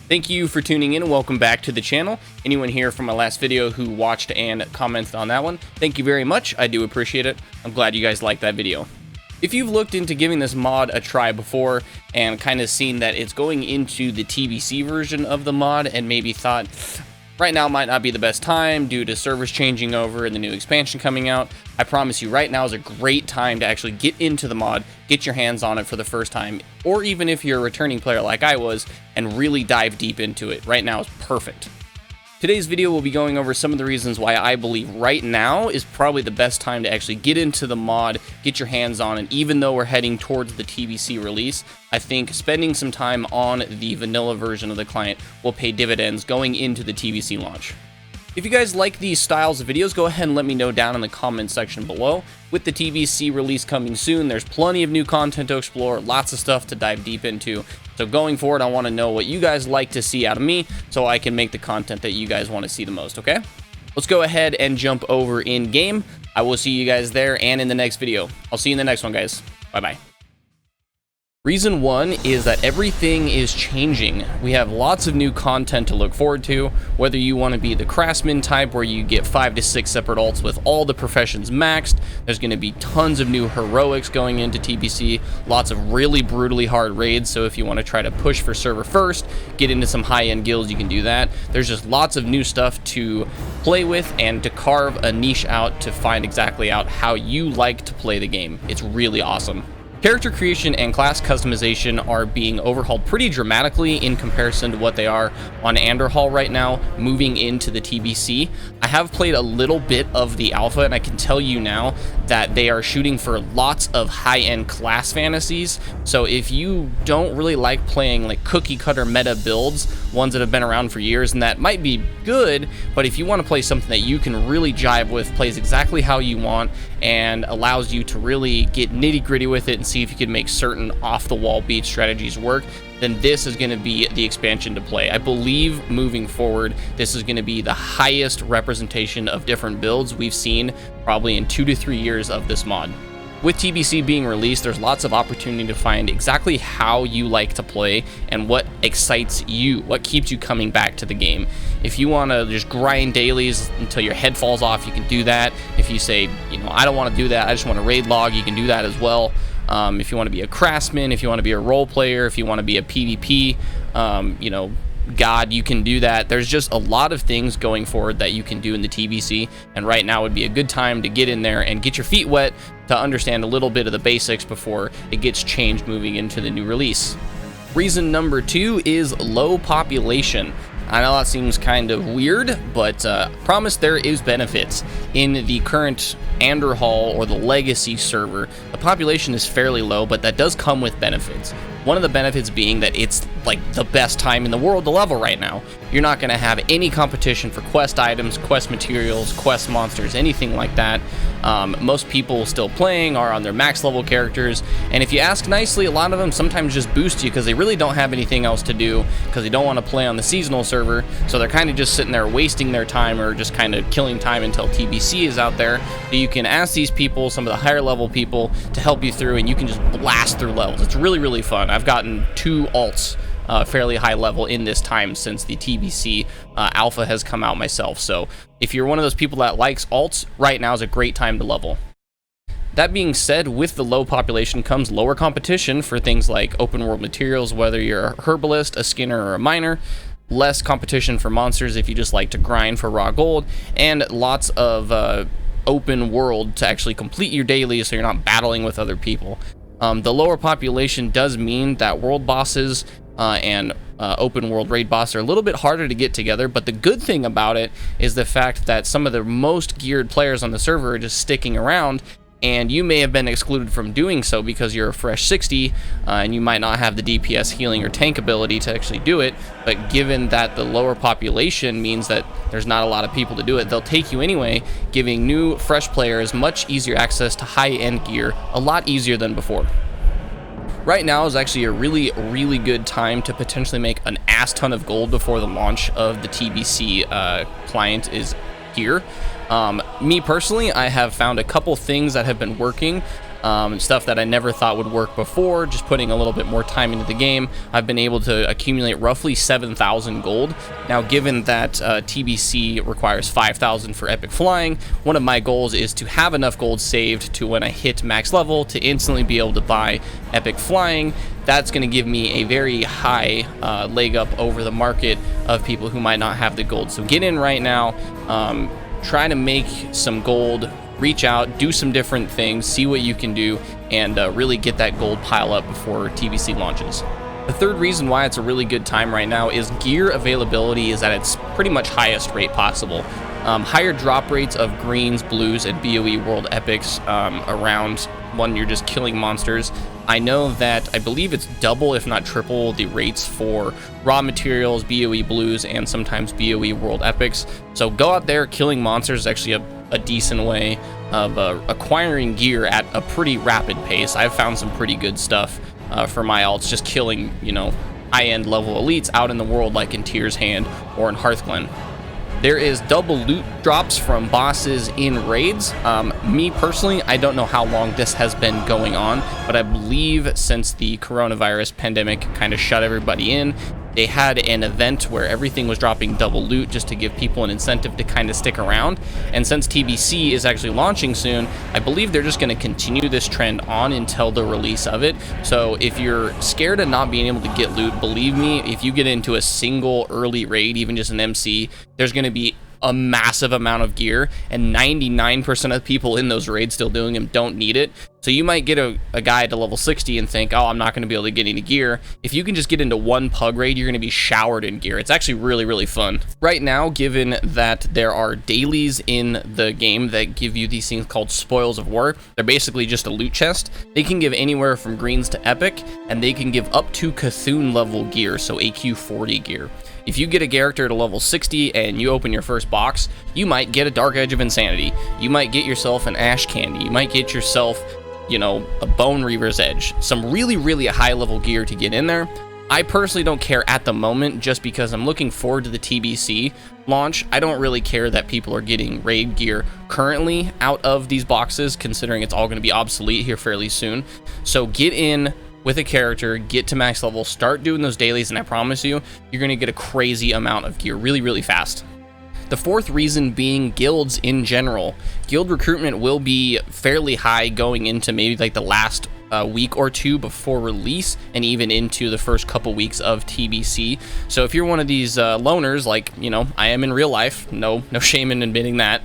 Thank you for tuning in and welcome back to the channel. Anyone here from my last video who watched and commented on that one, thank you very much. I do appreciate it. I'm glad you guys liked that video. If you've looked into giving this mod a try before and kind of seen that it's going into the TBC version of the mod and maybe thought right now might not be the best time due to servers changing over and the new expansion coming out, I promise you right now is a great time to actually get into the mod, get your hands on it for the first time, or even if you're a returning player like I was, and really dive deep into it. Right now is perfect. Today's video will be going over some of the reasons why I believe right now is probably the best time to actually get into the mod, get your hands on it. Even though we're heading towards the TBC release, I think spending some time on the vanilla version of the client will pay dividends going into the TBC launch. If you guys like these styles of videos, go ahead and let me know down in the comment section below. With the TBC release coming soon, there's plenty of new content to explore, lots of stuff to dive deep into. So going forward, I want to know what you guys like to see out of me so I can make the content that you guys want to see the most, okay? Let's go ahead and jump over in game. I will see you guys there and in the next video. I'll see you in the next one, guys. Bye-bye. Reason one is that everything is changing. We have lots of new content to look forward to, whether you want to be the craftsman type where you get 5 to 6 separate alts with all the professions maxed. There's going to be tons of new heroics going into TBC, lots of really brutally hard raids, so if you want to try to push for server first, get into some high-end guilds, you can do that. There's just lots of new stuff to play with and to carve a niche out to find exactly out how you like to play the game. It's really awesome. Character creation and class customization are being overhauled pretty dramatically in comparison to what they are on Anderhall right now, moving into the TBC. I have played a little bit of the alpha, and I can tell you now that they are shooting for lots of high-end class fantasies. So if you don't really like playing like cookie-cutter meta builds, ones that have been around for years, and that might be good, but if you want to play something that you can really jive with, plays exactly how you want, and allows you to really get nitty-gritty with it and see if you can make certain off-the-wall beat strategies work, then this is going to be the expansion to play. I believe moving forward, this is going to be the highest representation of different builds we've seen probably in 2 to 3 years of this mod. With TBC being released, there's lots of opportunity to find exactly how you like to play and what excites you, what keeps you coming back to the game. If you want to just grind dailies until your head falls off, you can do that. If you say, I don't want to do that, I just want to raid log, you can do that as well. If you want to be a craftsman, if you want to be a role player, if you want to be a PvP, god, you can do that. There's just a lot of things going forward that you can do in the TBC, and right now would be a good time to get in there and get your feet wet to understand a little bit of the basics before it gets changed moving into the new release. Reason number 2 is low population. I know that seems kind of weird, but promise there is benefits. In the current Anderhall or the Legacy server, the population is fairly low, but that does come with benefits. One of the benefits being that it's like the best time in the world to level right now. You're not going to have any competition for quest items, quest materials, quest monsters, anything like that. Most people still playing are on their max level characters, and if you ask nicely, a lot of them sometimes just boost you because they really don't have anything else to do because they don't want to play on the seasonal server, so they're kind of just sitting there wasting their time or just kind of killing time until TBC is out there. So you can ask these people, some of the higher level people, to help you through, and you can just blast through levels. It's really, really fun. I've gotten 2 alts fairly high level in this time since the TBC alpha has come out myself. So if you're one of those people that likes alts, right now is a great time to level. That being said, with the low population comes lower competition for things like open world materials, whether you're a herbalist, a skinner, or a miner. Less competition for monsters if you just like to grind for raw gold, and lots of open world to actually complete your dailies so you're not battling with other people. The lower population does mean that world bosses and open world raid boss are a little bit harder to get together, but the good thing about it is the fact that some of the most geared players on the server are just sticking around, and you may have been excluded from doing so because you're a fresh 60 and you might not have the DPS, healing, or tank ability to actually do it. But given that the lower population means that there's not a lot of people to do it, they'll take you anyway, giving new fresh players much easier access to high-end gear, a lot easier than before. Right now is actually a really, really good time to potentially make an ass ton of gold before the launch of the TBC client is here. Me personally, I have found a couple things that have been working stuff that I never thought would work before. Just putting a little bit more time into the game, I've been able to accumulate roughly 7,000 gold. Now, given that TBC requires 5,000 for epic flying, one of my goals is to have enough gold saved to when I hit max level to instantly be able to buy epic flying. That's going to give me a very high leg up over the market of people who might not have the gold. So get in right now, try to make some gold, reach out, do some different things, see what you can do, and really get that gold pile up before TBC launches. The third reason why it's a really good time right now is gear availability is at its pretty much highest rate possible. Higher drop rates of greens, blues, and BOE World Epics around when you're just killing monsters. I know that I believe it's double, if not triple, the rates for raw materials, BOE blues, and sometimes BOE World Epics. So go out there, killing monsters is actually a decent way of acquiring gear at a pretty rapid pace. I've found some pretty good stuff for my alts, just killing, you know, high-end level elites out in the world, like in Tyr's Hand or in Hearthglen. There is double loot drops from bosses in raids. Me personally, I don't know how long this has been going on, but I believe since the coronavirus pandemic kind of shut everybody in, they had an event where everything was dropping double loot just to give people an incentive to kind of stick around. And since TBC is actually launching soon, I believe they're just going to continue this trend on until the release of it. So if you're scared of not being able to get loot, believe me, if you get into a single early raid, even just an MC, there's going to be a massive amount of gear, and 99% of the people in those raids still doing them don't need it. So you might get a guy to level 60 and think, oh, I'm not going to be able to get any gear. If you can just get into one pug raid, you're going to be showered in gear. It's actually really, really fun. Right now, given that there are dailies in the game that give you these things called Spoils of War, they're basically just a loot chest. They can give anywhere from greens to epic, and they can give up to Cthulhu level gear, so AQ 40 gear. If you get a character to level 60 and you open your first box, you might get a Dark Edge of Insanity. You might get yourself an Ash Candy. You might get yourself, you know, a Bone Reaver's Edge. Some really, really high level gear to get in there. I personally don't care at the moment just because I'm looking forward to the TBC launch. I don't really care that people are getting raid gear currently out of these boxes, considering it's all going to be obsolete here fairly soon. So get in with a character, get to max level, start doing those dailies, and I promise you, you're going to get a crazy amount of gear really, really fast. The fourth reason being guilds in general. Guild recruitment will be fairly high going into maybe like the last week or two before release, and even into the first couple weeks of TBC. So if you're one of these loners, like, you know, I am in real life, no shame in admitting that,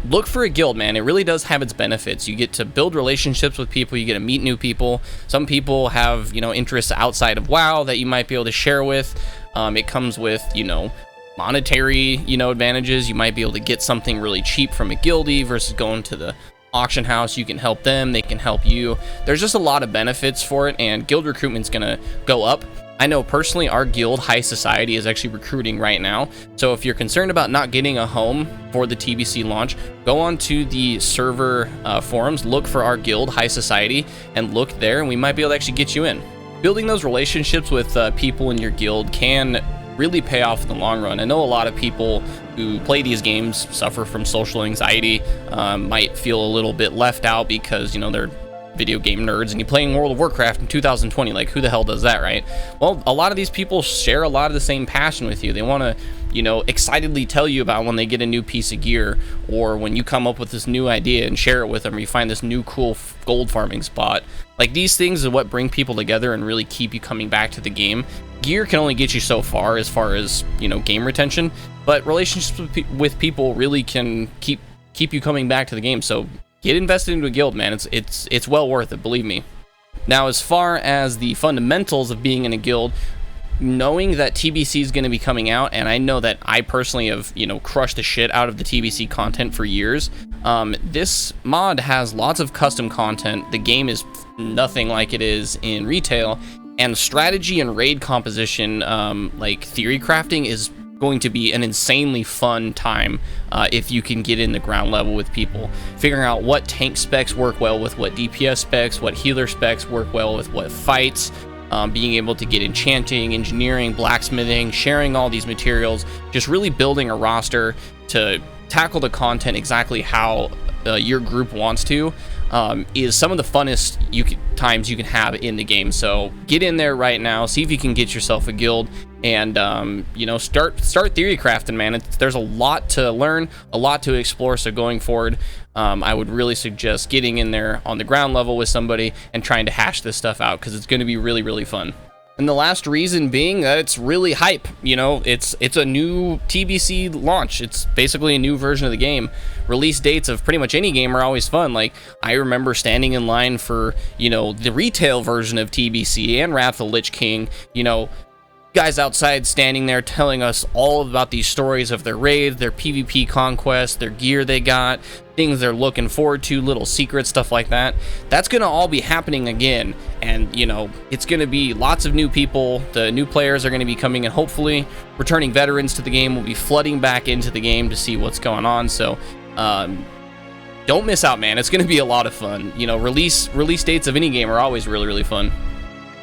look for a guild, man. It really does have its benefits. You get to build relationships with people, you get to meet new people. Some people have, you know, interests outside of WoW that you might be able to share with. It comes with, you know, monetary, you know, advantages. You might be able to get something really cheap from a guildie versus going to the auction house. You can help them, they can help you. There's just a lot of benefits for it, and guild recruitment's gonna go up. I know personally our guild, High Society, is actually recruiting right now. So if you're concerned about not getting a home for the TBC launch, go on to the server forums, look for our guild, High Society, and look there, and we might be able to actually get you in. Building those relationships with people in your guild can really pay off in the long run. I know a lot of people who play these games suffer from social anxiety, might feel a little bit left out because, you know, they're video game nerds and you're playing World of Warcraft in 2020. Like, who the hell does that, right? Well, a lot of these people share a lot of the same passion with you. They want to, you know, excitedly tell you about when they get a new piece of gear, or when you come up with this new idea and share it with them, or you find this new cool gold farming spot. Like, these things are what bring people together and really keep you coming back to the game. Gear can only get you so far as, you know, game retention, but relationships with people really can keep you coming back to the game. So get invested into a guild, man. It's well worth it, believe me. Now, as far as the fundamentals of being in a guild, knowing that TBC is going to be coming out, and I know that I personally have, you know, crushed the shit out of the TBC content for years. This mod has lots of custom content. The game is nothing like it is in retail, and strategy and raid composition, like theory crafting, is going to be an insanely fun time if you can get in the ground level with people, figuring out what tank specs work well with what DPS specs, what healer specs work well with what fights, being able to get enchanting, engineering, blacksmithing, sharing all these materials, just really building a roster to tackle the content exactly how your group wants to. is some of the funnest times you can have in the game. So get in there right now, see if you can get yourself a guild, and you know, start theory crafting, man. There's a lot to learn, a lot to explore. So going forward, I would really suggest getting in there on the ground level with somebody and trying to hash this stuff out, because it's going to be really, really fun. And the last reason being that it's really hype. You know, it's a new TBC launch. It's basically a new version of the game. Release dates of pretty much any game are always fun. Like, I remember standing in line for, you know, the retail version of TBC and Wrath of the Lich King. You know, guys outside standing there telling us all about these stories of their raids, their PvP conquests, their gear they got, things they're looking forward to, little secrets, stuff like that. That's gonna all be happening again, and you know, it's gonna be lots of new people. The new players are gonna be coming in, hopefully returning veterans to the game will be flooding back into the game to see what's going on. So don't miss out, man. It's gonna be a lot of fun. You know, release dates of any game are always really, really fun.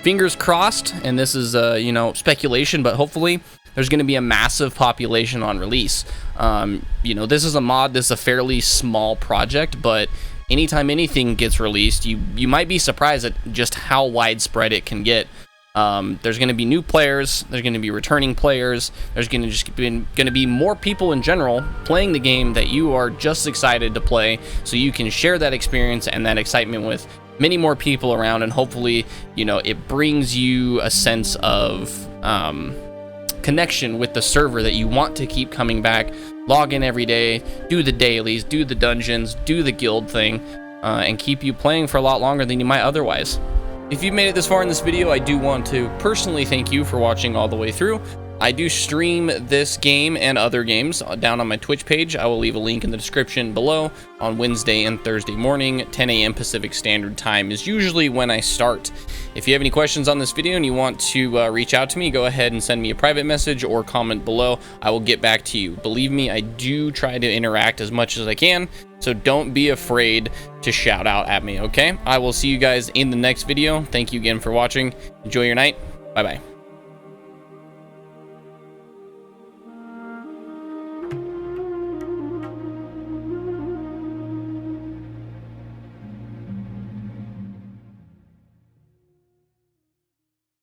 Fingers crossed, and this is you know, speculation, but hopefully there's going to be a massive population on release. You know, this is a mod, this is a fairly small project, but anytime anything gets released, you might be surprised at just how widespread it can get. There's going to be new players, there's going to be returning players, there's going to be more people in general playing the game that you are just excited to play, so you can share that experience and that excitement with many more people around, and hopefully, you know, it brings you a sense of connection with the server that you want to keep coming back, log in every day, do the dailies, do the dungeons, do the guild thing, and keep you playing for a lot longer than you might otherwise. If you've made it this far in this video, I do want to personally thank you for watching all the way through. I do stream this game and other games down on my Twitch page. I will leave a link in the description below. On Wednesday and Thursday morning, 10 a.m. Pacific Standard Time is usually when I start. If you have any questions on this video and you want to reach out to me, go ahead and send me a private message or comment below. I will get back to you. Believe me, I do try to interact as much as I can, so don't be afraid to shout out at me, okay? I will see you guys in the next video. Thank you again for watching. Enjoy your night. Bye-bye.